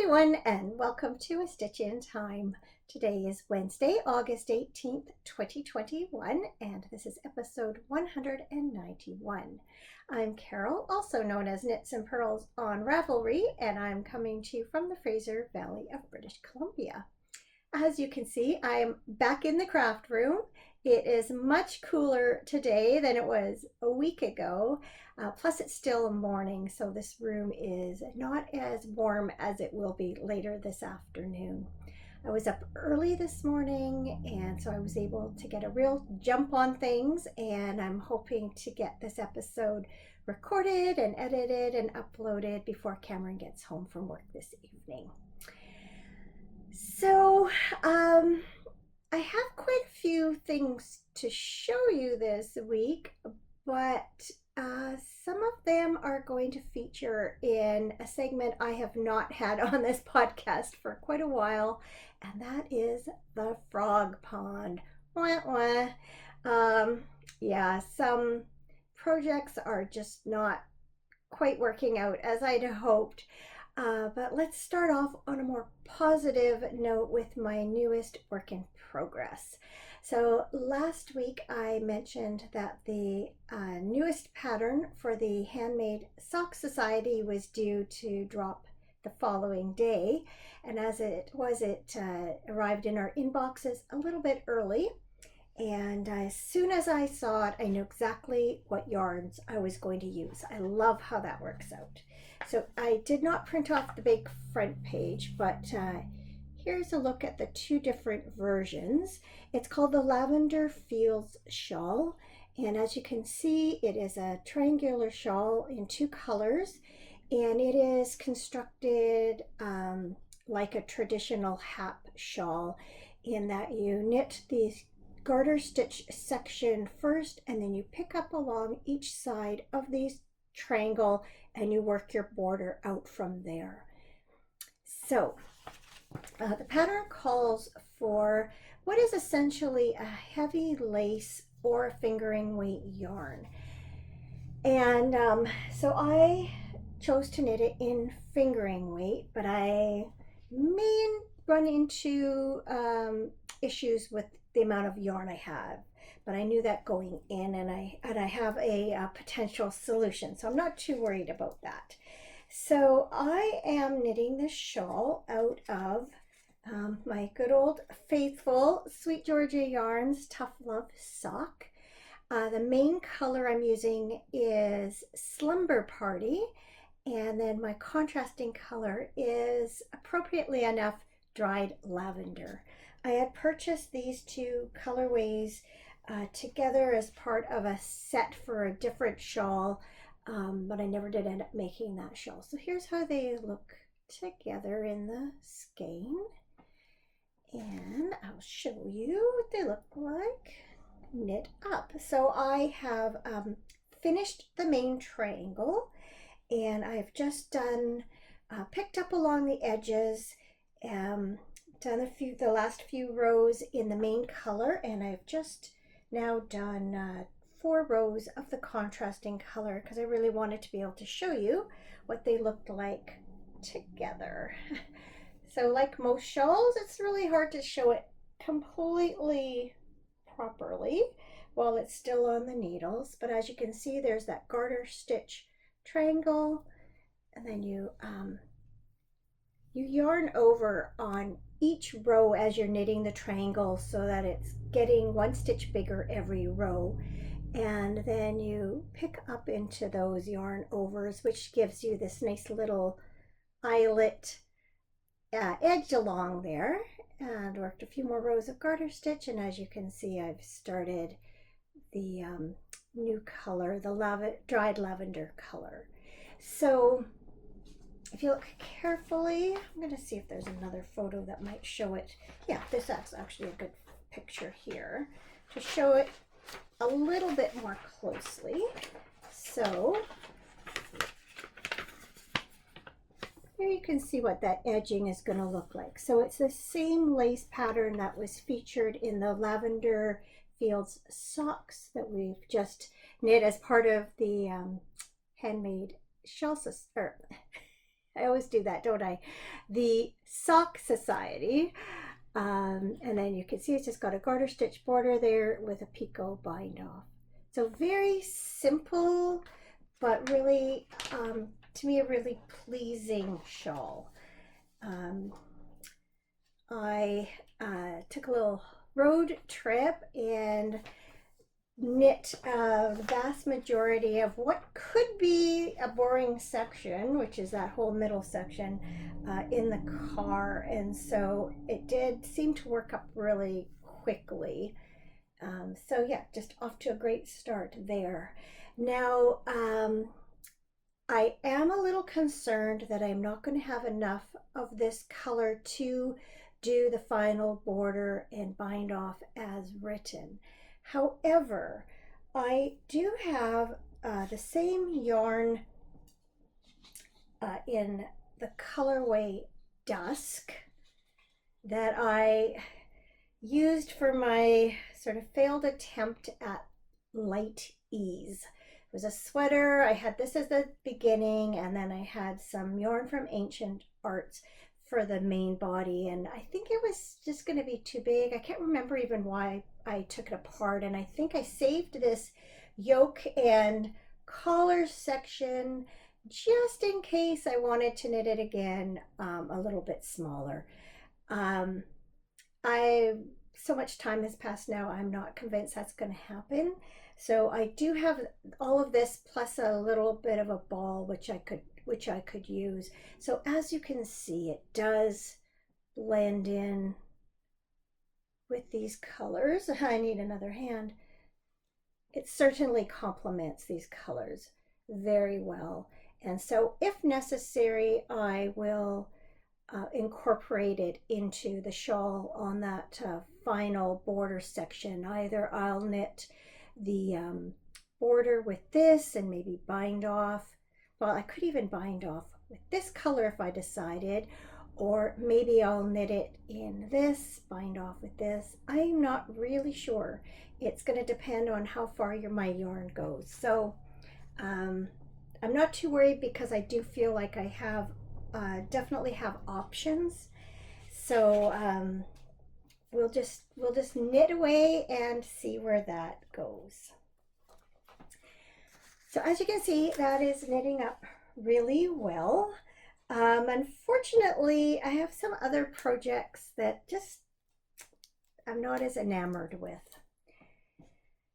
everyone, and welcome to A Stitch in Time. Today is Wednesday, August 18th, 2021, and this is episode 191. I'm Carol, also known as Knits and Pearls on Ravelry, and I'm coming to you from the Fraser Valley of British Columbia. As you can see, I'm back in the craft room. It is much cooler today than it was a week ago. Plus it's still morning, so this room is not as warm as it will be later this afternoon. I was up early this morning, and so I was able to get a real jump on things, and I'm hoping to get this episode recorded and edited and uploaded before Cameron gets home from work this evening. So, I have quite a few things to show you this week, but some of them are going to feature in a segment I have not had on this podcast for quite a while, and that is the frog pond. Wah, wah. Yeah, some projects are just not quite working out as I'd hoped. But let's start off on a more positive note with my newest work in progress. So last week I mentioned that the newest pattern for the Handmade Sock Society was due to drop the following day. And as it arrived in our inboxes a little bit early. And as soon as I saw it, I knew exactly what yarns I was going to use. I love how that works out. So I did not print off the big front page, but here's a look at the two different versions. It's called the Lavender Fields Shawl. And as you can see, it is a triangular shawl in two colors. And it is constructed like a traditional hap shawl in that you knit these garter stitch section first, and then you pick up along each side of these triangle and you work your border out from there. So the pattern calls for what is essentially a heavy lace or a fingering weight yarn, and so I chose to knit it in fingering weight, but I may run into issues with the amount of yarn I have, but I knew that going in, and I have a potential solution, so I'm not too worried about that. So I am knitting this shawl out of my good old faithful Sweet Georgia Yarns Tough Love Sock. The main color I'm using is Slumber Party, and then my contrasting color is, appropriately enough, Dried Lavender. I had purchased these two colorways together as part of a set for a different shawl, but I never did end up making that shawl. So here's how they look together in the skein, and I'll show you what they look like knit up. So I have finished the main triangle, and I've just done picked up along the edges, done the last few rows in the main color, and I've just now done 4 rows of the contrasting color because I really wanted to be able to show you what they looked like together. So like most shawls, it's really hard to show it completely properly while it's still on the needles, but as you can see, there's that garter stitch triangle, and then you yarn over on each row as you're knitting the triangle so that it's getting 1 stitch bigger every row, and then you pick up into those yarn overs, which gives you this nice little eyelet edge along there, and worked a few more rows of garter stitch, and as you can see, I've started the new color, the dried lavender color. So if you look carefully, I'm going to see if there's another photo that might show it. Yeah, this is actually a good picture here to show it a little bit more closely. So here you can see what that edging is going to look like. So it's the same lace pattern that was featured in the Lavender Fields socks that we've just knit as part of the handmade I always do that, don't I? The Sock Society. And then you can see it's just got a garter stitch border there with a picot bind off. So very simple, but really, to me, a really pleasing shawl. Um, I took a little road trip and knit the vast majority of what could be a boring section, which is that whole middle section, in the car. And so it did seem to work up really quickly. So yeah, just off to a great start there. Now, I am a little concerned that I'm not going to have enough of this color to do the final border and bind off as written. However, I do have the same yarn in the colorway Dusk that I used for my sort of failed attempt at Light Ease. It was a sweater. I had this as the beginning, and then I had some yarn from Ancient Arts for the main body, and I think it was just going to be too big. I can't remember even why I took it apart, and I think I saved this yoke and collar section just in case I wanted to knit it again a little bit smaller. So much time has passed now, I'm not convinced that's going to happen. So I do have all of this plus a little bit of a ball which I could use. So as you can see, it does blend in with these colors. I need another hand. It certainly complements these colors very well. And so if necessary, I will incorporate it into the shawl on that final border section. Either I'll knit the border with this and maybe bind off. Well, I could even bind off with this color if I decided, or maybe I'll knit it in this, bind off with this. I'm not really sure. It's going to depend on how far my yarn goes. So I'm not too worried because I do feel like I have definitely have options. So we'll just knit away and see where that goes. So as you can see, that is knitting up really well. Unfortunately, I have some other projects that just I'm not as enamored with.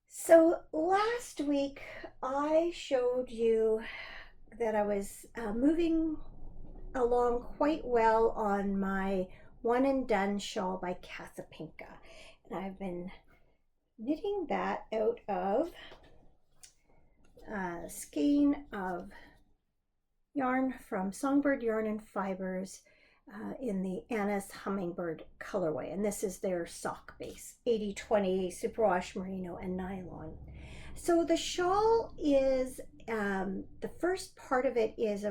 So last week I showed you that I was moving along quite well on my One and Done shawl by Casapinka, and I've been knitting that out of a skein of yarn from Songbird Yarn and Fibers in the Anna's Hummingbird colorway, and this is their sock base, 80/20 superwash merino and nylon. So the shawl is the first part of it is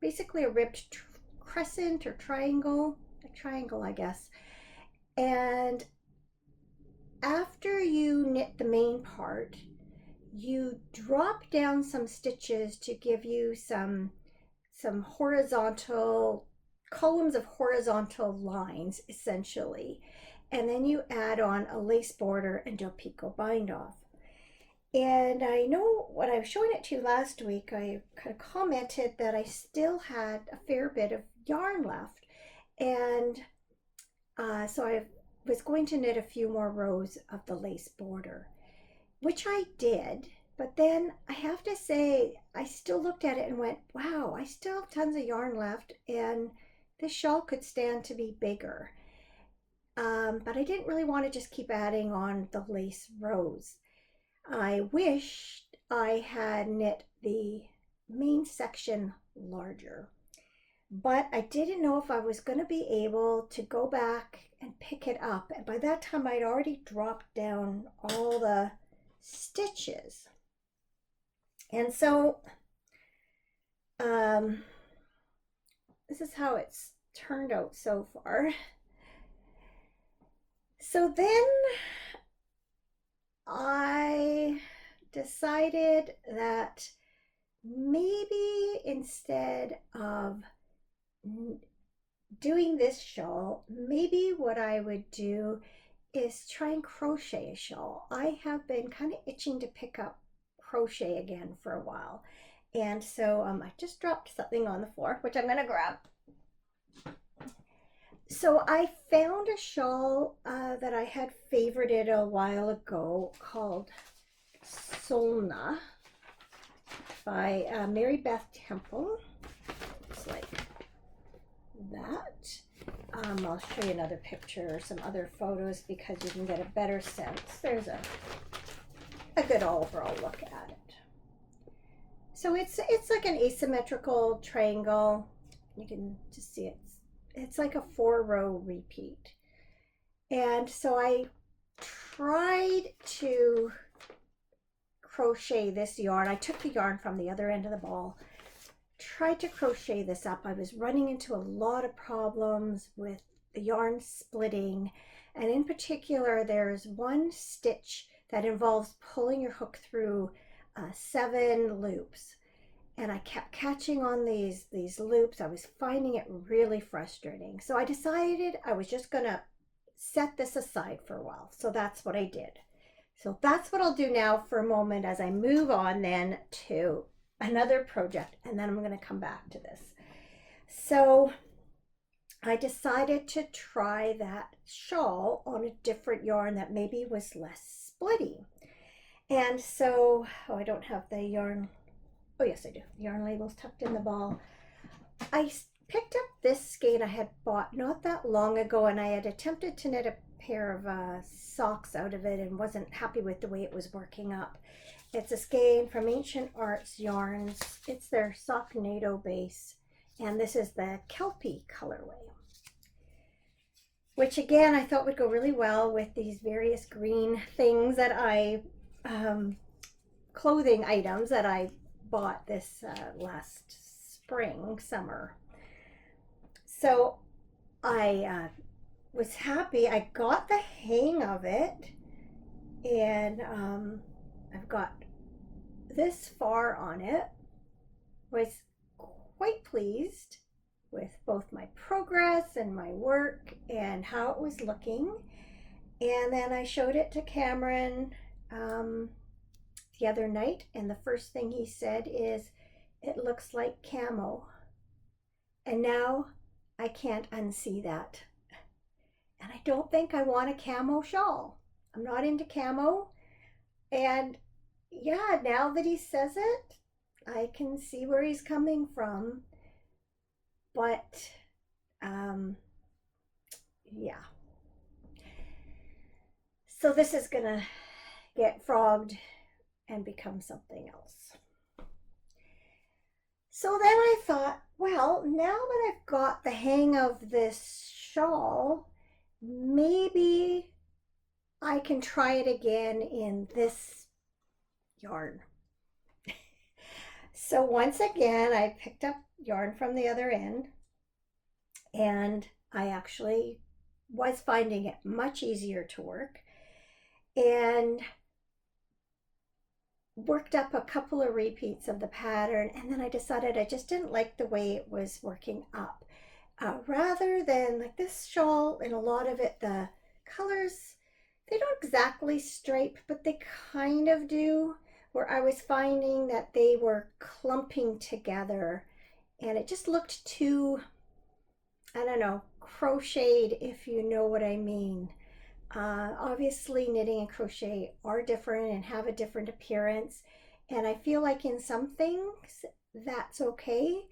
basically a ribbed crescent or triangle, a triangle I guess. And after you knit the main part, you drop down some stitches to give you some horizontal columns of horizontal lines essentially, and then you add on a lace border and do a picot bind off. And I know when I was showing it to you last week, I kind of commented that I still had a fair bit of yarn left, and so I was going to knit a few more rows of the lace border, which I did. But then I have to say, I still looked at it and went, wow, I still have tons of yarn left, and this shawl could stand to be bigger. But I didn't really want to just keep adding on the lace rows. I wished I had knit the main section larger, but I didn't know if I was going to be able to go back and pick it up. And by that time, I'd already dropped down all the stitches. And so this is how it's turned out so far. So then I decided that maybe instead of doing this shawl, maybe what I would do is try and crochet a shawl. I have been kind of itching to pick up crochet again for a while. And so I just dropped something on the floor, which I'm going to grab. So I found a shawl that I had favorited a while ago called Solna by Mary Beth Temple. It's like that. I'll show you another picture or some other photos because you can get a better sense. There's a good overall look at it. So it's like an asymmetrical triangle. You can just see it's like a 4-row repeat. And so I tried to crochet this yarn. I took the yarn from the other end of the ball, tried to crochet this up. I was running into a lot of problems with the yarn splitting, and in particular there's one stitch that involves pulling your hook through 7 loops, and I kept catching on these loops. I was finding it really frustrating, so I decided I was just gonna set this aside for a while. So that's what I did. So that's what I'll do now for a moment as I move on then to another project, and then I'm going to come back to this. So I decided to try that shawl on a different yarn that maybe was less splitty. And so, oh, I don't have the yarn. Oh yes, I do. The yarn label's tucked in the ball. I picked up this skein I had bought not that long ago, and I had attempted to knit a pair of socks out of it and wasn't happy with the way it was working up. It's a skein from Ancient Arts Yarns. It's their sock NATO base, and this is the Kelpie colorway, which again I thought would go really well with these various green things that I clothing items that I bought this last summer. So I was happy. I got the hang of it, and I've got this far on it. Was quite pleased with both my progress and my work and how it was looking. And then I showed it to Cameron the other night, and the first thing he said is, "It looks like camo." And now I can't unsee that. And I don't think I want a camo shawl. I'm not into camo. And yeah, now that he says it, I can see where he's coming from. But yeah. So this is gonna get frogged and become something else. So then I thought, well, now that I've got the hang of this shawl, maybe I can try it again in this yarn. So once again, I picked up yarn from the other end, and I actually was finding it much easier to work, and worked up a couple of repeats of the pattern, and then I decided I just didn't like the way it was working up. Rather than like this shawl, in a lot of it, the colors, they don't exactly stripe, but they kind of do, where I was finding that they were clumping together, and it just looked too, I don't know, crocheted, if you know what I mean. Obviously knitting and crochet are different and have a different appearance, and I feel like in some things that's okay,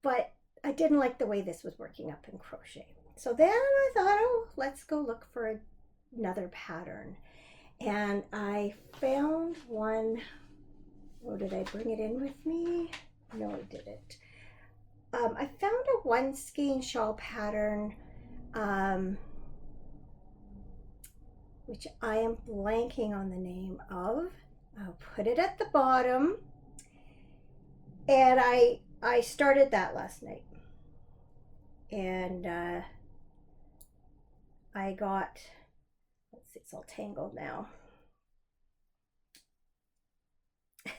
but I didn't like the way this was working up in crochet. So then I thought, oh, let's go look for another pattern, and I found one. Oh, did I bring it in with me? No, I didn't. I found a one skein shawl pattern, which I am blanking on the name of. I'll put it at the bottom. And I started that last night. And I got, let's see, it's all tangled now.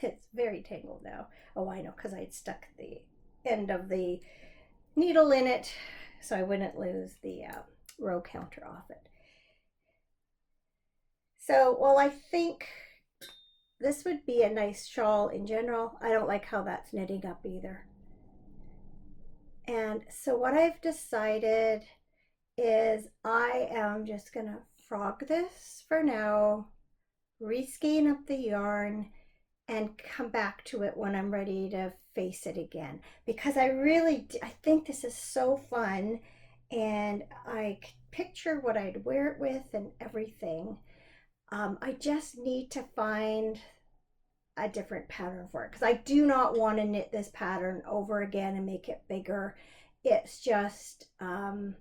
It's very tangled now. Oh, I know, because I had stuck the end of the needle in it so I wouldn't lose the row counter off it. So, well, I think this would be a nice shawl in general. I don't like how that's knitting up either. And so what I've decided is I am just gonna frog this for now, reskein up the yarn, and come back to it when I'm ready to face it again, because I think this is so fun, and I could picture what I'd wear it with and everything. I just need to find a different pattern for it, because I do not want to knit this pattern over again and make it bigger. It's just I'm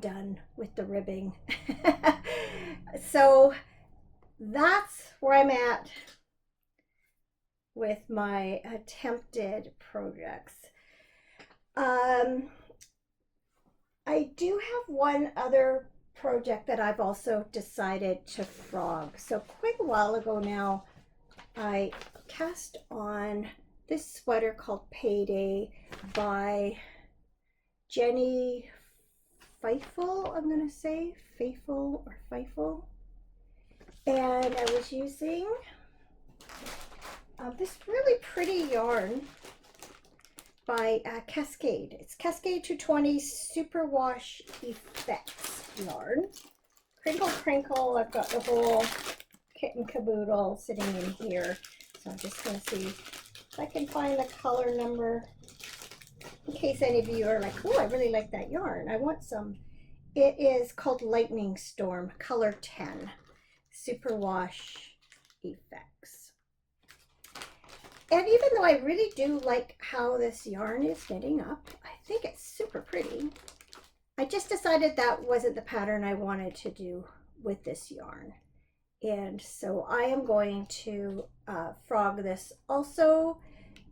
done with the ribbing. So that's where I'm at with my attempted projects. I do have one other project that I've also decided to frog. So quite a while ago now, I cast on this sweater called Payday by Jenny Feifel, I'm going to say, Faithful or Feifel. And I was using this really pretty yarn by Cascade. It's Cascade 220 Superwash Effects yarn. Crinkle Crinkle, I've got the whole kit and caboodle sitting in here. So I'm just going to see if I can find the color number in case any of you are like, oh, I really like that yarn. I want some. It is called Lightning Storm, color 10, Superwash Effects. And even though I really do like how this yarn is knitting up, I think it's super pretty. I just decided that wasn't the pattern I wanted to do with this yarn. And so I am going to frog this also.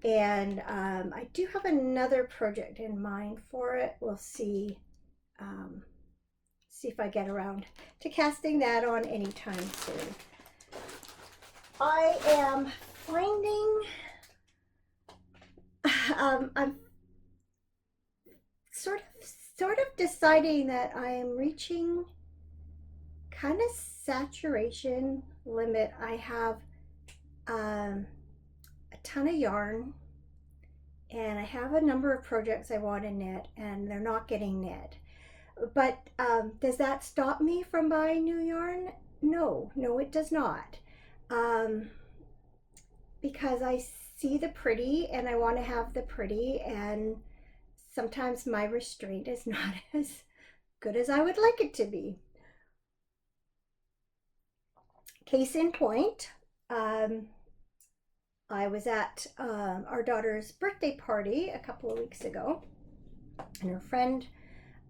And I do have another project in mind for it. We'll see, see if I get around to casting that on anytime soon. I am finding, I'm sort of deciding that I am reaching kind of saturation limit. I have a ton of yarn, and I have a number of projects I want to knit, and they're not getting knit. But does that stop me from buying new yarn? No, it does not. Because I see the pretty and I want to have the pretty, and sometimes my restraint is not as good as I would like it to be. Case in point, I was at our daughter's birthday party a couple of weeks ago, and her friend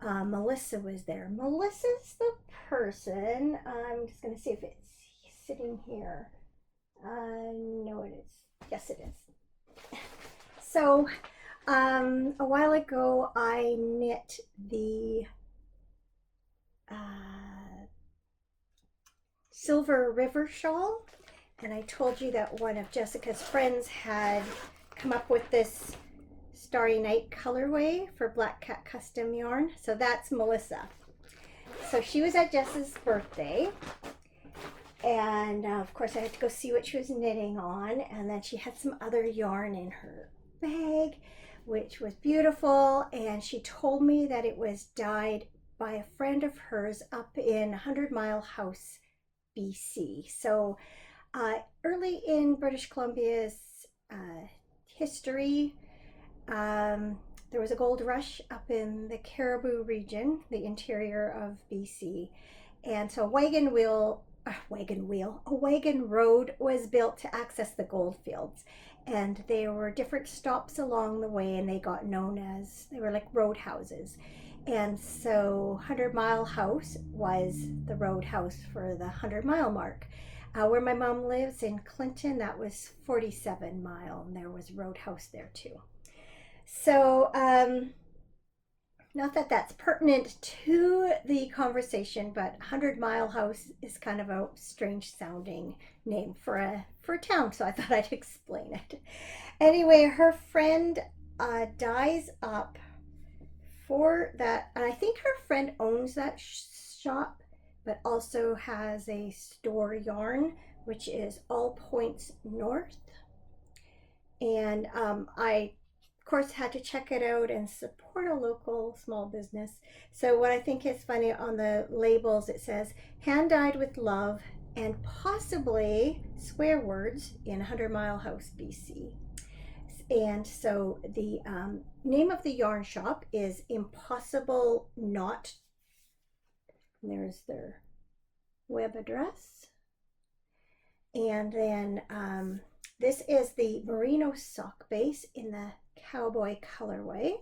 Melissa was there. Melissa's the person, I'm just going to see if it's sitting here. No, it is. Yes, it is. So a while ago, I knit the Silver River shawl, and I told you that one of Jessica's friends had come up with this Starry Night colorway for Black Cat Custom yarn. So that's Melissa. So she was at Jess's birthday, and of course I had to go see what she was knitting on, and then she had some other yarn in her bag, which was beautiful, and she told me that it was dyed by a friend of hers up in 100 Mile House, BC. So early in British Columbia's history, there was a gold rush up in the Caribou region, the interior of BC, and so a wagon road was built to access the gold fields, and there were different stops along the way, and they were like roadhouses. And so 100 Mile House was the roadhouse for the 100 mile mark. Where my mom lives in Clinton, that was 47 Mile, and there was a roadhouse there too. So not that that's pertinent to the conversation, but 100 Mile House is kind of a strange sounding name for for town, so I thought I'd explain it. Anyway, her friend dies up for that, and I think her friend owns that shop, but also has a store yarn, which is All Points North. And I, of course, had to check it out and support a local small business. So what I think is funny, on the labels it says hand dyed with love and possibly swear words in 100 Mile House, BC. And so the name of the yarn shop is Impossible Knot. There's their web address. And then this is the merino sock base in the cowboy colorway.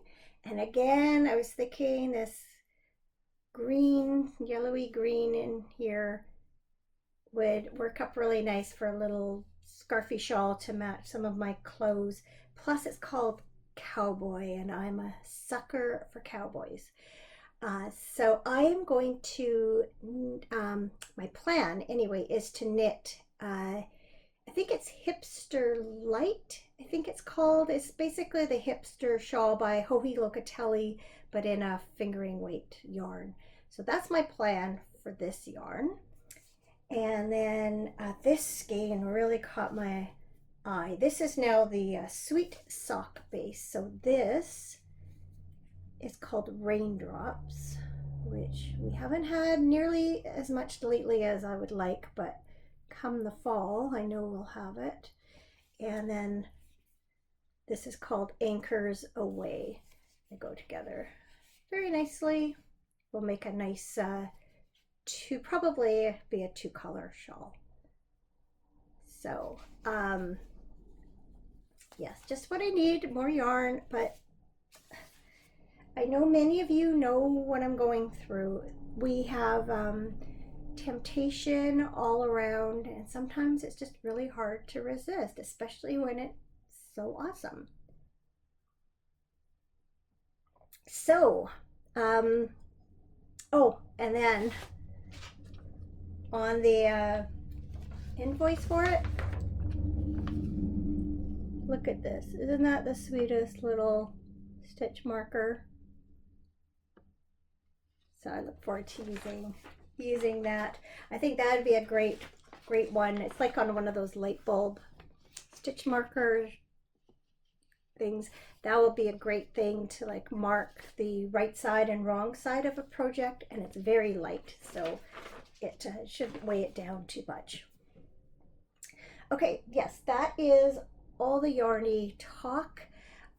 And again, I was thinking this green, yellowy green in here would work up really nice for a little scarfy shawl to match some of my clothes. Plus it's called cowboy, and I'm a sucker for cowboys. So I am going to, my plan anyway, is to knit, I think it's Hipster Light, I think it's called. It's basically the hipster shawl by Joji Locatelli, but in a fingering weight yarn. So that's my plan for this yarn. And then this skein really caught my eye. This is now the sweet sock base. So this is called Raindrops, which we haven't had nearly as much lately as I would like, but come the fall, I know we'll have it. And then this is called Anchors Away. They go together very nicely. We'll make a nice probably be a 2-color shawl. So yes, just what I need, more yarn. But I know many of you know what I'm going through. We have temptation all around, and sometimes it's just really hard to resist, especially when it's so awesome. So oh, and then on the invoice for it, look at this. Isn't that the sweetest little stitch marker? So I look forward to using that. I think that would be a great one. It's like on one of those light bulb stitch marker things. That will be a great thing to like mark the right side and wrong side of a project, and it's very light, so it shouldn't weigh it down too much. Okay, yes, that is all the yarny talk.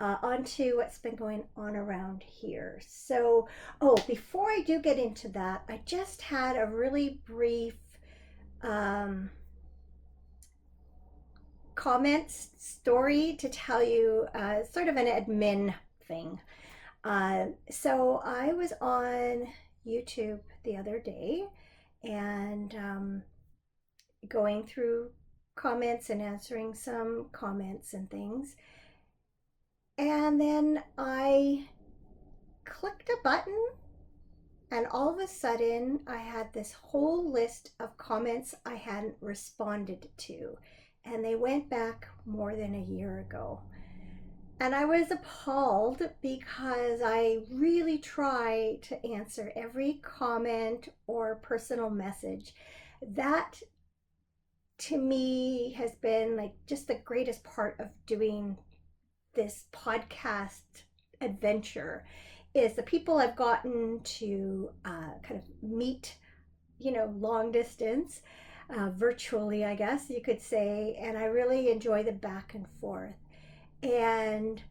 Onto what's been going on around here. So, oh, before I do get into that, I just had a really brief comments story to tell you, sort of an admin thing. So I was on YouTube the other day and going through comments and answering some comments and things. And then I clicked a button, and all of a sudden I had this whole list of comments I hadn't responded to, and they went back more than a year ago. And I was appalled because I really try to answer every comment or personal message. That to me has been like just the greatest part of doing this podcast adventure, is the people I've gotten to kind of meet, long distance, virtually, I guess you could say, and I really enjoy the back and forth. And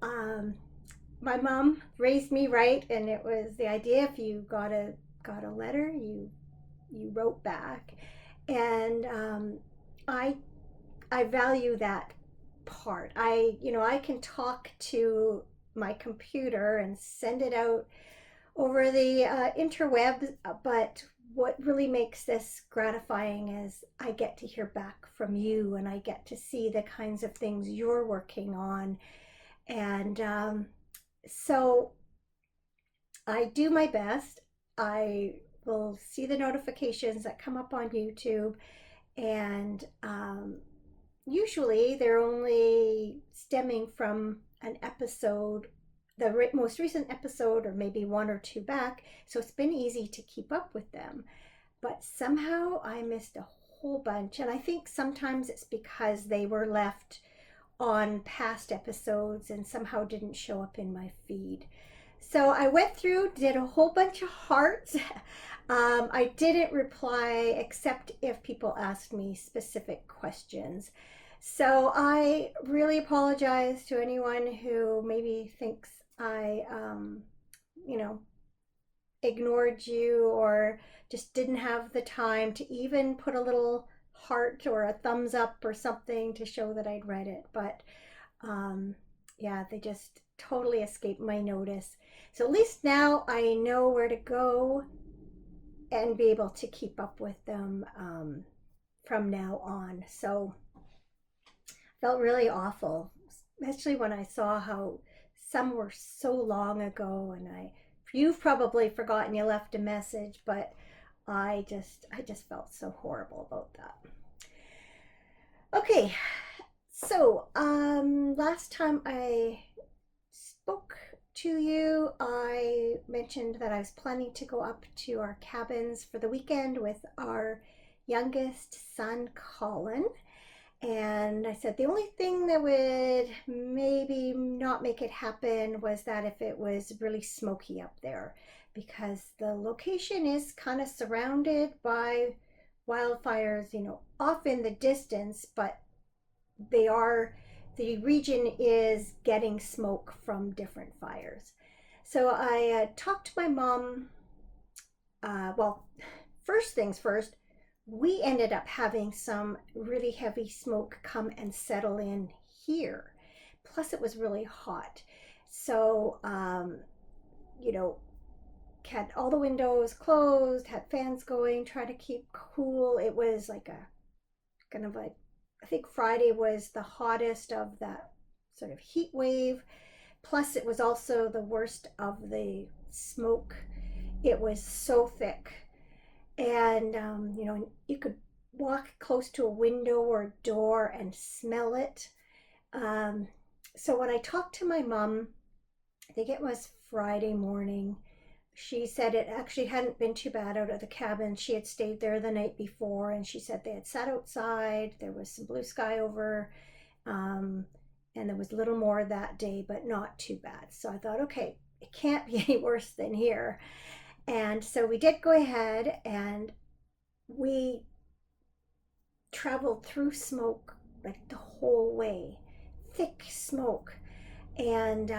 my mom raised me right, and it was the idea, if you got a letter, you wrote back, and I value that part. I can talk to my computer and send it out over the interwebs, but what really makes this gratifying is I get to hear back from you, and I get to see the kinds of things you're working on. And so I do my best. I will see the notifications that come up on YouTube, and usually they're only stemming from an episode, the most recent episode, or maybe one or two back. So it's been easy to keep up with them. But somehow I missed a whole bunch. And I think sometimes it's because they were left on past episodes and somehow didn't show up in my feed. So I went through, did a whole bunch of hearts. I didn't reply except if people asked me specific questions. So I really apologize to anyone who maybe thinks I, you know, ignored you or just didn't have the time to even put a little heart or a thumbs up or something to show that I'd read it. But um, yeah, they just totally escaped my notice. So at least now I know where to go and be able to keep up with them from now on. So felt really awful, especially when I saw how some were so long ago, and you've probably forgotten you left a message, but I just felt so horrible about that. Okay, so last time I spoke to you, I mentioned that I was planning to go up to our cabins for the weekend with our youngest son, Colin. And I said the only thing that would maybe not make it happen was that if it was really smoky up there, because the location is kind of surrounded by wildfires, off in the distance, but the region is getting smoke from different fires. So I talked to my mom. Well, first things first, we ended up having some really heavy smoke come and settle in here. Plus, it was really hot. So, had all the windows closed, had fans going, trying to keep cool. It was like a kind of like, I think Friday was the hottest of that sort of heat wave. Plus, it was also the worst of the smoke. It was so thick. And, you could walk close to a window or a door and smell it. Um, so when I talked to my mom, I think it was Friday morning, she said it actually hadn't been too bad out of the cabin. She had stayed there the night before, and she said they had sat outside. There was some blue sky over, um, and there was a little more that day, but not too bad. So I thought, okay, it can't be any worse than here. And so we did go ahead and we traveled through smoke like the whole way, thick smoke. And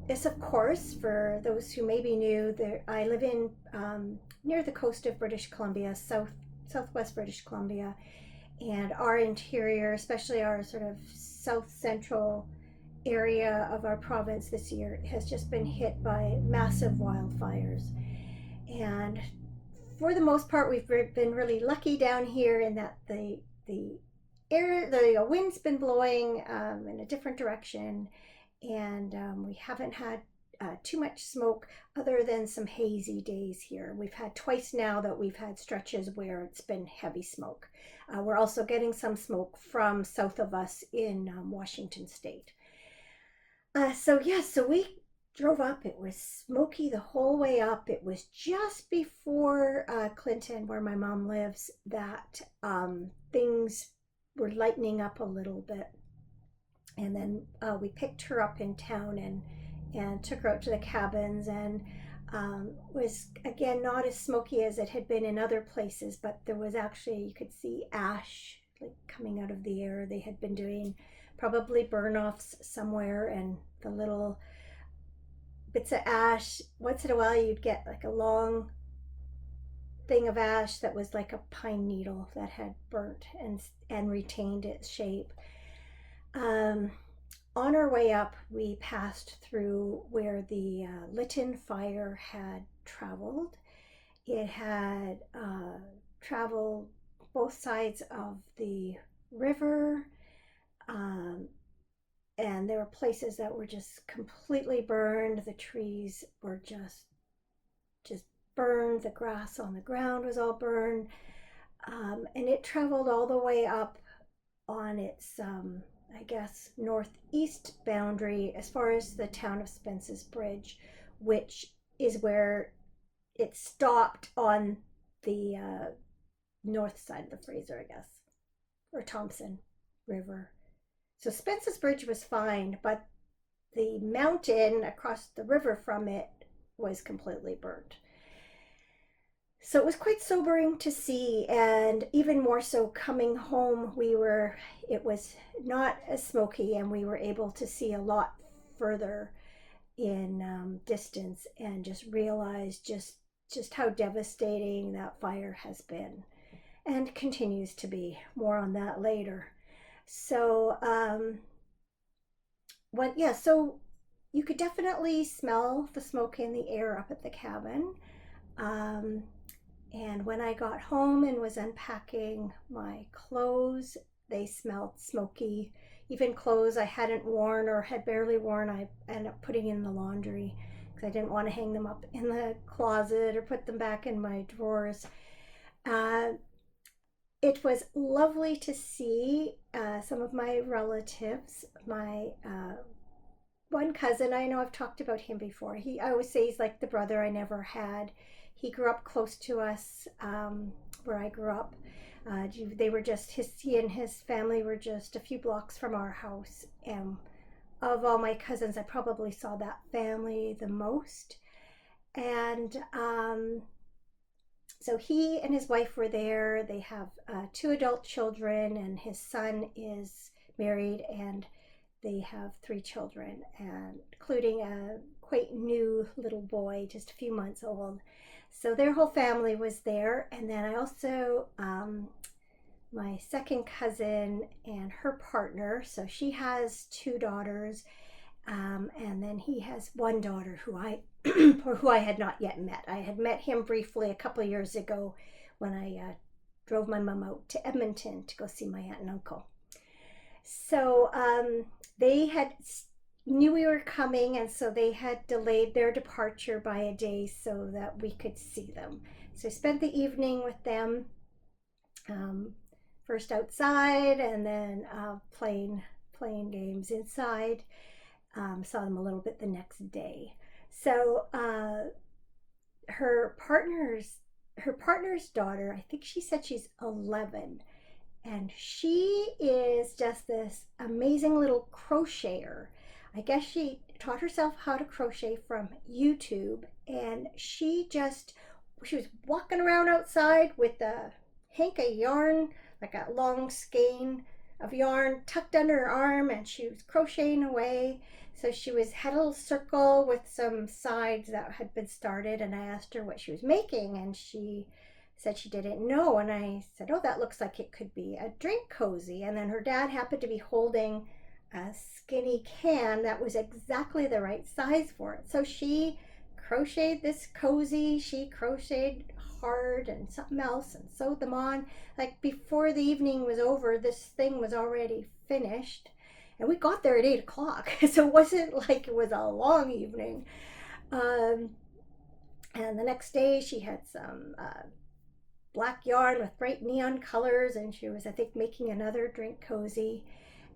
this, of course, for those who maybe knew, that I live in near the coast of British Columbia, southwest British Columbia, and our interior, especially our sort of south central area of our province this year, has just been hit by massive wildfires. And for the most part, we've been really lucky down here in that the air, the wind's been blowing in a different direction, and we haven't had too much smoke other than some hazy days here. We've had twice now that we've had stretches where it's been heavy smoke. We're also getting some smoke from south of us in Washington State. So we drove up. It was smoky the whole way up. It was just before Clinton, where my mom lives, that things were lightening up a little bit. And then we picked her up in town and took her out to the cabins, and was again not as smoky as it had been in other places, but there was actually, you could see ash like coming out of the air. They had been doing probably burn-offs somewhere, and the little bits of ash, once in a while you'd get like a long thing of ash that was like a pine needle that had burnt and retained its shape. On our way up, we passed through where the Lytton fire had traveled. It had traveled both sides of the river, and there were places that were just completely burned. The trees were just burned. The grass on the ground was all burned, and it traveled all the way up on its, I guess, northeast boundary as far as the town of Spence's Bridge, which is where it stopped on the north side of the Fraser, I guess, or Thompson River. So Spence's Bridge was fine, but the mountain across the river from it was completely burnt. So it was quite sobering to see, and even more so coming home, it was not as smoky, and we were able to see a lot further in distance, and just realize just how devastating that fire has been and continues to be. More on that later. So so you could definitely smell the smoke in the air up at the cabin. Um, and when I got home and was unpacking my clothes, they smelled smoky. Even clothes I hadn't worn or had barely worn, I ended up putting in the laundry because I didn't want to hang them up in the closet or put them back in my drawers. Uh, it was lovely to see some of my relatives. My one cousin, I know I've talked about him before. I always say he's like the brother I never had. He grew up close to us, where I grew up. They were just he and his family were just a few blocks from our house. And of all my cousins, I probably saw that family the most. And so he and his wife were there. They have two adult children, and his son is married, and they have three children, and including a quite new little boy, just a few months old. So their whole family was there. And then I also, my second cousin and her partner, so she has two daughters, and then he has one daughter who who I had not yet met. I had met him briefly a couple of years ago when I drove my mom out to Edmonton to go see my aunt and uncle. So they had knew we were coming, and so they had delayed their departure by a day so that we could see them. So I spent the evening with them, first outside, and then playing games inside. Saw them a little bit the next day. So her partner's daughter, I think she said she's 11, and she is just this amazing little crocheter. I guess she taught herself how to crochet from YouTube, and she was walking around outside with a hank of yarn, like a long skein of yarn tucked under her arm, and she was crocheting away. So she had a little circle with some sides that had been started, and I asked her what she was making, and she said she didn't know. And I said, oh, that looks like it could be a drink cozy. And then her dad happened to be holding a skinny can that was exactly the right size for it. So she crocheted this cozy. She crocheted hard and something else and sewed them on. Like before the evening was over, this thing was already finished. And we got there at 8 o'clock. So it wasn't like it was a long evening. And the next day she had some black yarn with bright neon colors, and she was, I think, making another drink cozy.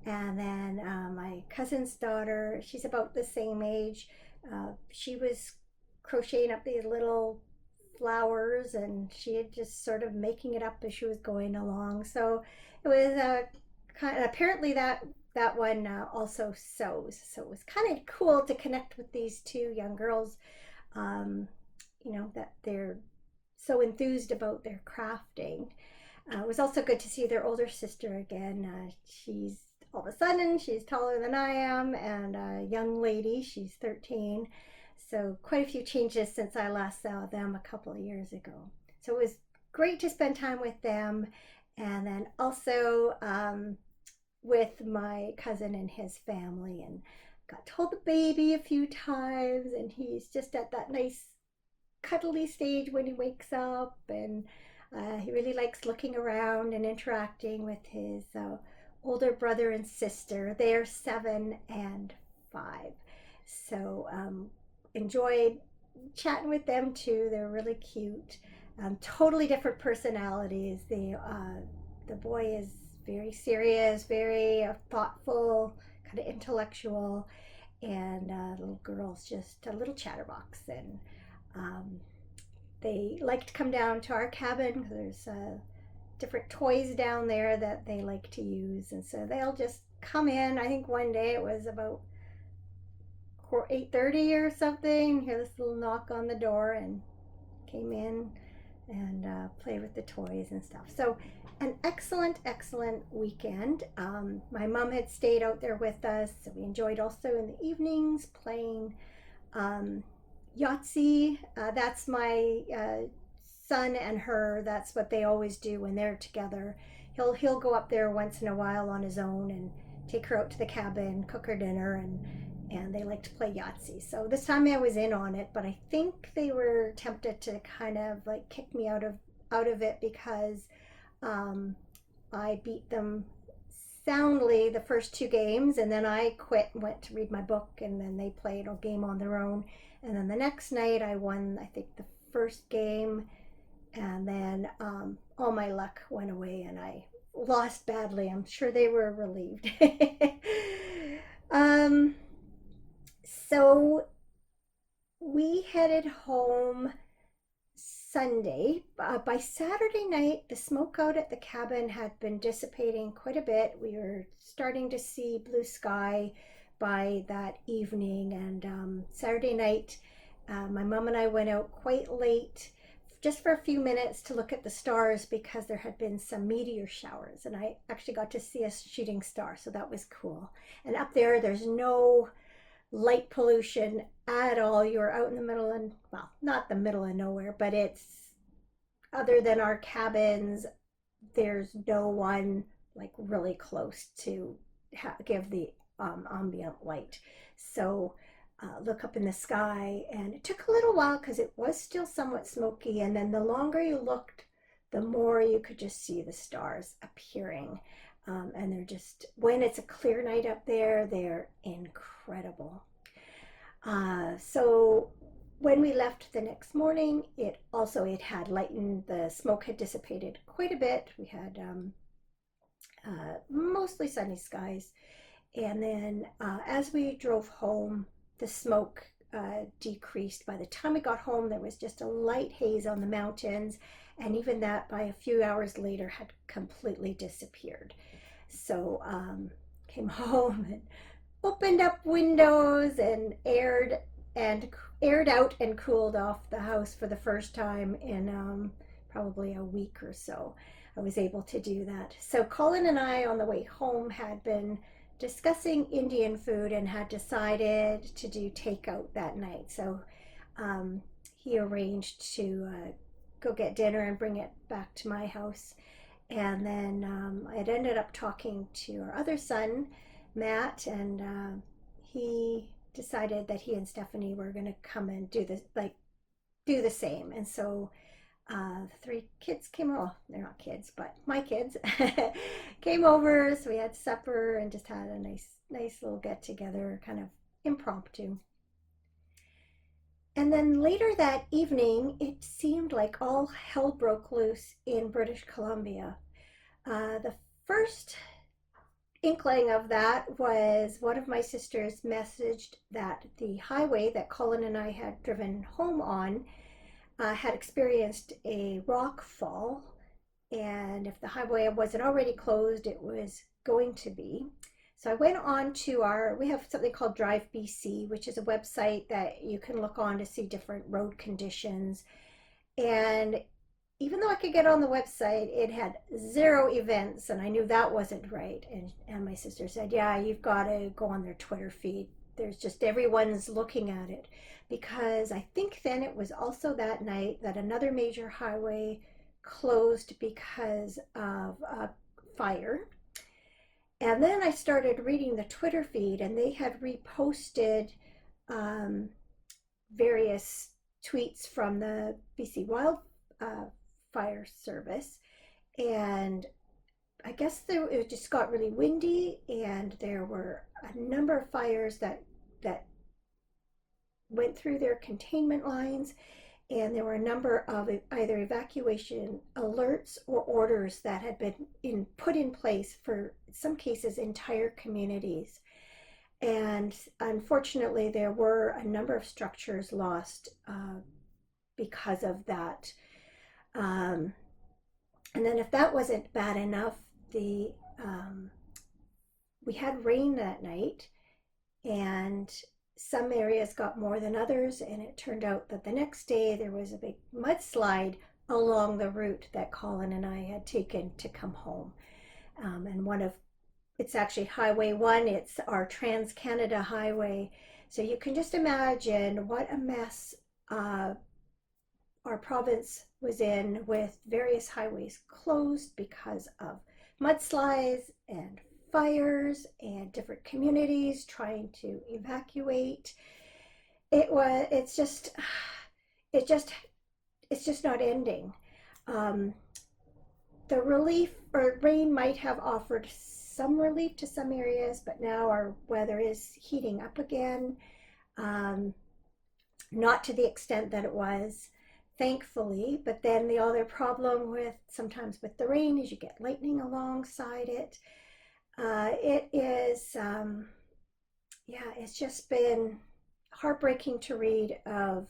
And then my cousin's daughter, she's about the same age, she was crocheting up these little flowers, and she had just sort of making it up as she was going along. So it was kind of, apparently that one also sews. So it was kind of cool to connect with these two young girls, that they're so enthused about their crafting. It was also good to see their older sister again. She's all of a sudden, she's taller than I am, and a young lady, she's 13. So quite a few changes since I last saw them a couple of years ago. So it was great to spend time with them. And then also with my cousin and his family, and got to hold the baby a few times, and he's just at that nice cuddly stage when he wakes up, and he really likes looking around and interacting with his older brother and sister. They're 7 and 5. So enjoyed chatting with them too. They're really cute. Totally different personalities. The boy is very serious, very thoughtful, kind of intellectual, and little girl's just a little chatterbox. And um, they like to come down to our cabin because there's different toys down there that they like to use, and so they'll just come in. I think one day it was about 8:30 or something. Hear this little knock on the door, and came in and play with the toys and stuff. So an excellent weekend. My mom had stayed out there with us, so we enjoyed also in the evenings playing Yahtzee. That's my son and her. That's what they always do when they're together. He'll go up there once in a while on his own and take her out to the cabin, cook her dinner, and they like to play Yahtzee. So this time I was in on it, but I think they were tempted to kind of like kick me out of it because I beat them soundly the first two games, and then I quit and went to read my book, and then they played a game on their own. And then the next night I won, I think, the first game, and then all my luck went away and I lost badly. I'm sure they were relieved. So we headed home Sunday. By Saturday night, the smoke out at the cabin had been dissipating quite a bit. We were starting to see blue sky by that evening, and Saturday night, my mom and I went out quite late just for a few minutes to look at the stars because there had been some meteor showers, and I actually got to see a shooting star, so that was cool. And up there, there's no light pollution at all. You're out in the middle, and well, not the middle of nowhere, but it's, other than our cabins, there's no one like really close to give the ambient light. So look up in the sky, and it took a little while because it was still somewhat smoky, and then the longer you looked, the more you could just see the stars appearing. And they're just, when it's a clear night up there, they're incredible. So when we left the next morning, it had lightened, the smoke had dissipated quite a bit. We had mostly sunny skies, and then as we drove home, the smoke decreased. By the time we got home, there was just a light haze on the mountains, and even that by a few hours later had completely disappeared. So came home and opened up windows and aired out and cooled off the house for the first time in probably a week or so. I was able to do that. So Colin and I on the way home had been discussing Indian food and had decided to do takeout that night. So he arranged to go get dinner and bring it back to my house. And then I had ended up talking to our other son, Matt, and he decided that he and Stephanie were going to come and do the same. And so the three kids came over. They're not kids, but my kids came over. So we had supper and just had a nice little get together, kind of impromptu. And then later that evening, it seemed like all hell broke loose in British Columbia. The first inkling of that was one of my sisters messaged that the highway that Colin and I had driven home on had experienced a rock fall, and if the highway wasn't already closed, it was going to be. So I went on to we have something called Drive BC, which is a website that you can look on to see different road conditions. And even though I could get on the website, it had 0 events, and I knew that wasn't right. And my sister said, yeah, you've got to go on their Twitter feed. There's just, everyone's looking at it. Because I think then it was also that night that another major highway closed because of a fire. And then I started reading the Twitter feed, and they had reposted various tweets from the BC wildfire service. And I guess it just got really windy, and there were a number of fires that went through their containment lines, and there were a number of either evacuation alerts or orders that had been put in place for, in some cases, entire communities. And unfortunately, there were a number of structures lost because of that. Um, and then, if that wasn't bad enough, the we had rain that night, and some areas got more than others. And it turned out that the next day there was a big mudslide along the route that Colin and I had taken to come home. And it's actually Highway 1, it's our Trans Canada Highway. So you can just imagine what a mess our province was in, with various highways closed because of mudslides and fires and different communities trying to evacuate. It's just not ending. Um, the relief or rain might have offered some relief to some areas, but now our weather is heating up again. Not to the extent that it was, thankfully. But then the other problem with sometimes with the rain is you get lightning alongside it. It is, it's just been heartbreaking to read of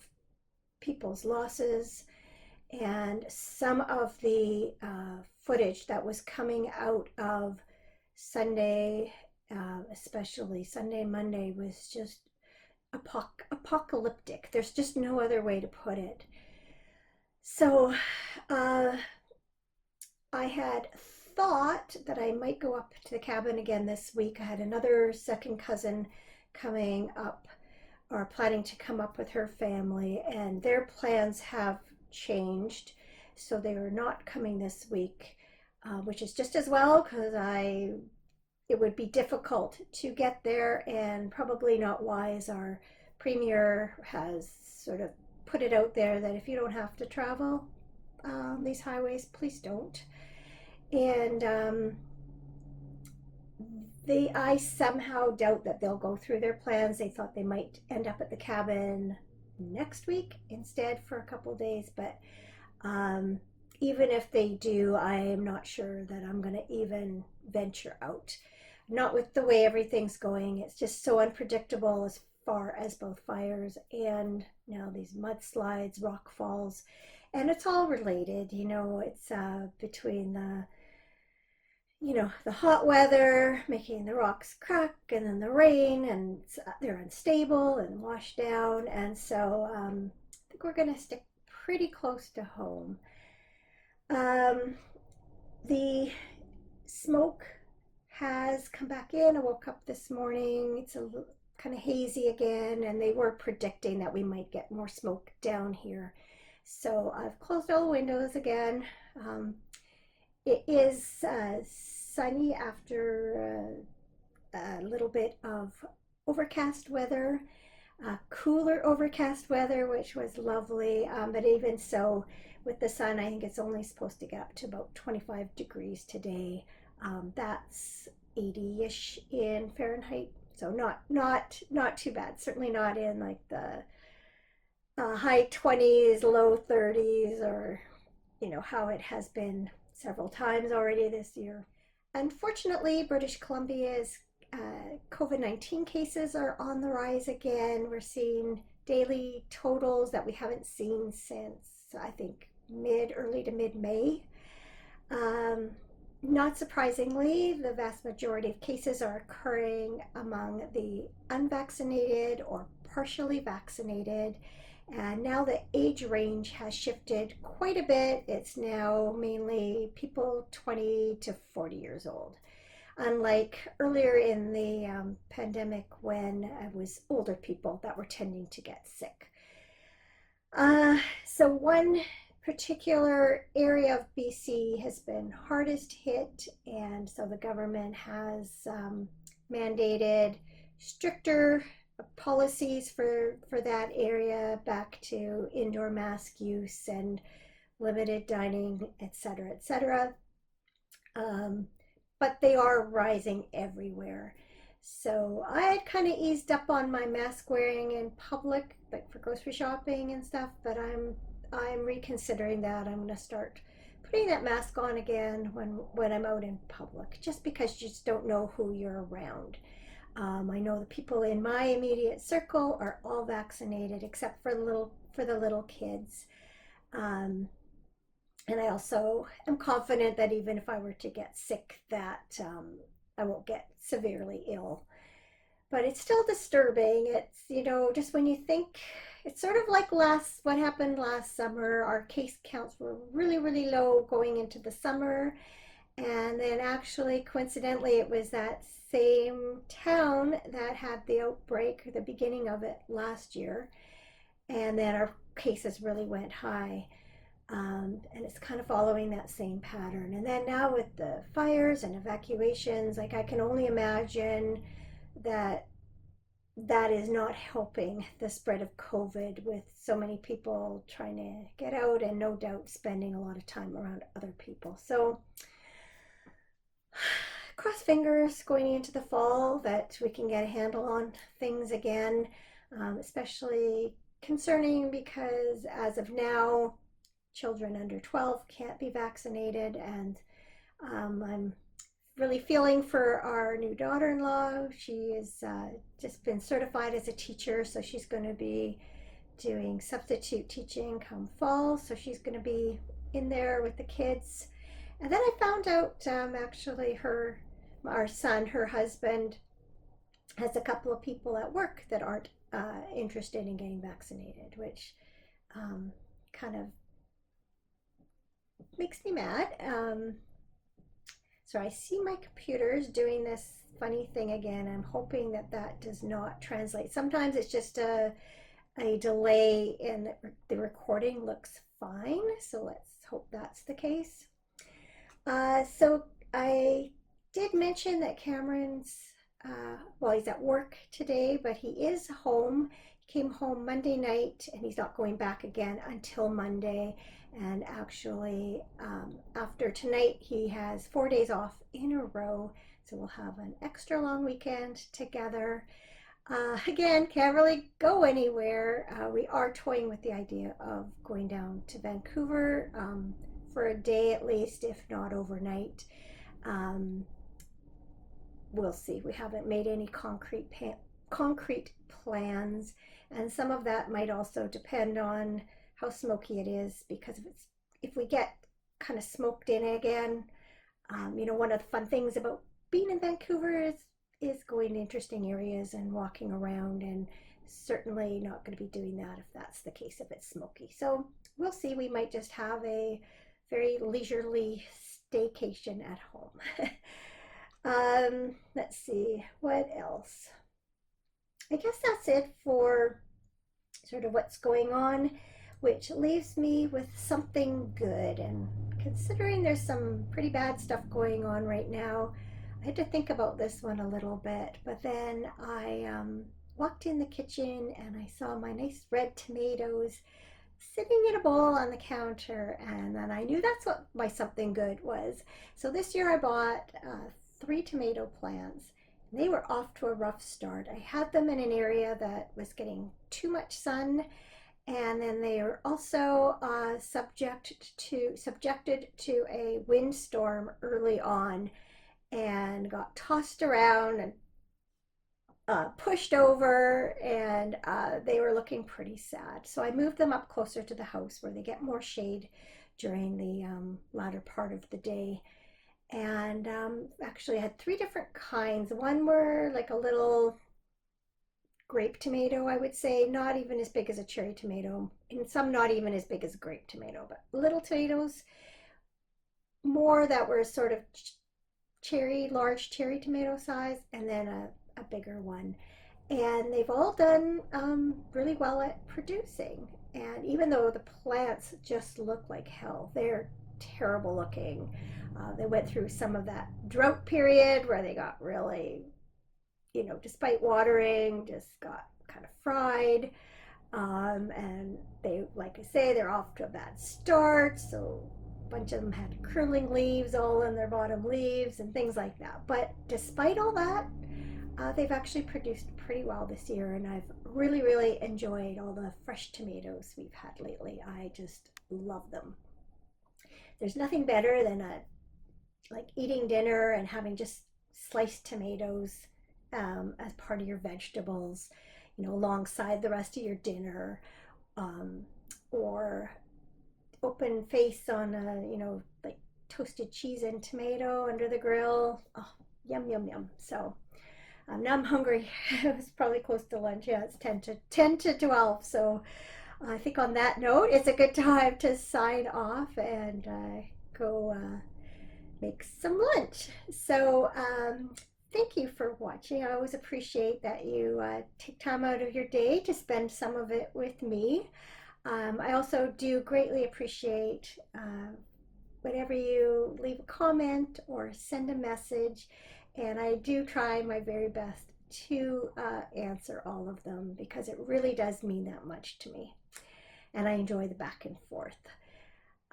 people's losses, and some of the footage that was coming out of Sunday, especially Sunday, Monday, was just apocalyptic. There's just no other way to put it. So I had thought that I might go up to the cabin again this week. I had another second cousin coming up, or planning to come up with her family, and their plans have changed. So they are not coming this week, which is just as well, because it would be difficult to get there, and probably not wise. Our premier has sort of put it out there that if you don't have to travel these highways, please don't. And I somehow doubt that they'll go through their plans. They thought they might end up at the cabin next week instead for a couple days, but even if they do, I am not sure that I'm going to even venture out. Not with the way everything's going. It's just so unpredictable as far as both fires and now these mudslides, rock falls, and it's all related. It's between the hot weather making the rocks crack, and then the rain, and they're unstable and washed down. And so I think we're going to stick pretty close to home. The smoke has come back in. I woke up this morning. It's a little kind of hazy again, and they were predicting that we might get more smoke down here. So I've closed all the windows again. It is sunny after a little bit of overcast weather, cooler overcast weather, which was lovely. But even so, with the sun, I think it's only supposed to get up to about 25 degrees today. That's 80-ish in Fahrenheit, so not too bad. Certainly not in like the high 20s, low 30s, or how it has been several times already this year. Unfortunately, British Columbia's COVID-19 cases are on the rise again. We're seeing daily totals that we haven't seen since, I think, early to mid-May. Not surprisingly, the vast majority of cases are occurring among the unvaccinated or partially vaccinated. And now the age range has shifted quite a bit. It's now mainly people 20 to 40 years old. Unlike earlier in the pandemic, when it was older people that were tending to get sick. So one particular area of BC has been hardest hit, and so the government has mandated stricter policies for that area, back to indoor mask use and limited dining, etc., etc. But they are rising everywhere. So I had kind of eased up on my mask wearing in public, like for grocery shopping and stuff, but I'm I'm reconsidering that. I'm going to start putting that mask on again when I'm out in public, just because you just don't know who you're around. I know the people in my immediate circle are all vaccinated except for the little kids. Um, and I also am confident that even if I were to get sick, that I won't get severely ill. But it's still disturbing. It's, just when you think, it's sort of like what happened last summer. Our case counts were really, really low going into the summer. And then actually, coincidentally, it was that same town that had the outbreak, the beginning of it last year. And then our cases really went high. And it's kind of following that same pattern. And then now with the fires and evacuations, like I can only imagine that that is not helping the spread of COVID, with so many people trying to get out and no doubt spending a lot of time around other people. So cross fingers going into the fall that we can get a handle on things again, especially concerning because as of now, children under 12 can't be vaccinated, and I'm really feeling for our new daughter-in-law. She is just been certified as a teacher, so she's going to be doing substitute teaching come fall, so she's going to be in there with the kids. And then I found out actually our son, her husband, has a couple of people at work that aren't interested in getting vaccinated, which kind of makes me mad. So I see my computer's doing this funny thing again. I'm hoping that that does not translate. Sometimes it's just a delay in the recording looks fine. So let's hope that's the case. So I did mention that Cameron's, well, he's at work today, but he is home. He came home Monday night and he's not going back again until Monday. And actually, after tonight, he has 4 days off in a row. So we'll have an extra long weekend together. Again, can't really go anywhere. We are toying with the idea of going down to Vancouver for a day at least, if not overnight. We'll see. We haven't made any concrete plans. And some of that might also depend on how smoky it is, because if we get kind of smoked in again, one of the fun things about being in Vancouver is going to interesting areas and walking around, and certainly not going to be doing that if that's the case, if it's smoky. So we'll see. We might just have a very leisurely staycation at home. Let's see, what else? I guess that's it for sort of what's going on, which leaves me with something good. And considering there's some pretty bad stuff going on right now, I had to think about this one a little bit. But then I walked in the kitchen and I saw my nice red tomatoes sitting in a bowl on the counter, and then I knew that's what my something good was. So this year I bought 3 tomato plants. They were off to a rough start. I had them in an area that was getting too much sun, and then they are also subjected to a windstorm early on, and got tossed around and pushed over, and they were looking pretty sad. So I moved them up closer to the house where they get more shade during the latter part of the day. And actually I had 3 different kinds. One were like a little grape tomato, I would say, not even as big as a cherry tomato, and some not even as big as a grape tomato, but little tomatoes, more that were sort of large cherry tomato size, and then a bigger one. And they've all done really well at producing. And even though the plants just look like hell, they're terrible looking. They went through some of that drought period where they got really, despite watering, just got kind of fried. And they, like I say, they're off to a bad start. So a bunch of them had curling leaves all in their bottom leaves and things like that. But despite all that, they've actually produced pretty well this year, and I've really, really enjoyed all the fresh tomatoes we've had lately. I just love them. There's nothing better than like eating dinner and having just sliced tomatoes as part of your vegetables, alongside the rest of your dinner, um, or open face on a, like toasted cheese and tomato under the grill. Oh, yum, yum, yum. So now I'm hungry. It's probably close to lunch. Yeah, it's 10 to 12. So I think on that note, it's a good time to sign off and go make some lunch. So thank you for watching. I always appreciate that you take time out of your day to spend some of it with me. I also do greatly appreciate whenever you leave a comment or send a message, and I do try my very best to answer all of them because it really does mean that much to me, and I enjoy the back and forth.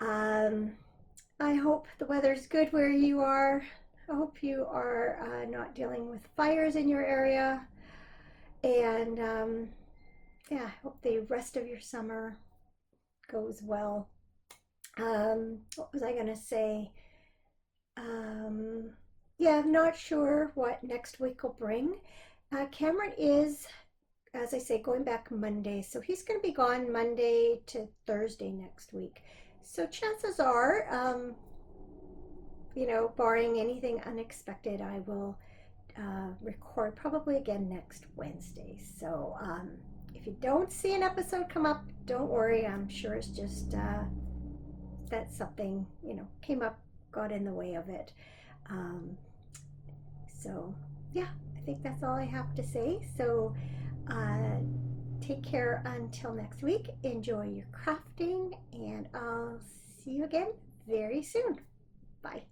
I hope the weather's good where you are. I hope you are not dealing with fires in your area, and yeah, I hope the rest of your summer goes well. What was I gonna say? Yeah, I'm not sure what next week will bring. Cameron is, as I say, going back Monday, so he's going to be gone Monday to Thursday next week. So chances are, barring anything unexpected, I will record probably again next Wednesday. So if you don't see an episode come up, don't worry. I'm sure it's just that something, came up, got in the way of it. So yeah, I think that's all I have to say. So take care until next week. Enjoy your crafting, and I'll see you again very soon. Bye.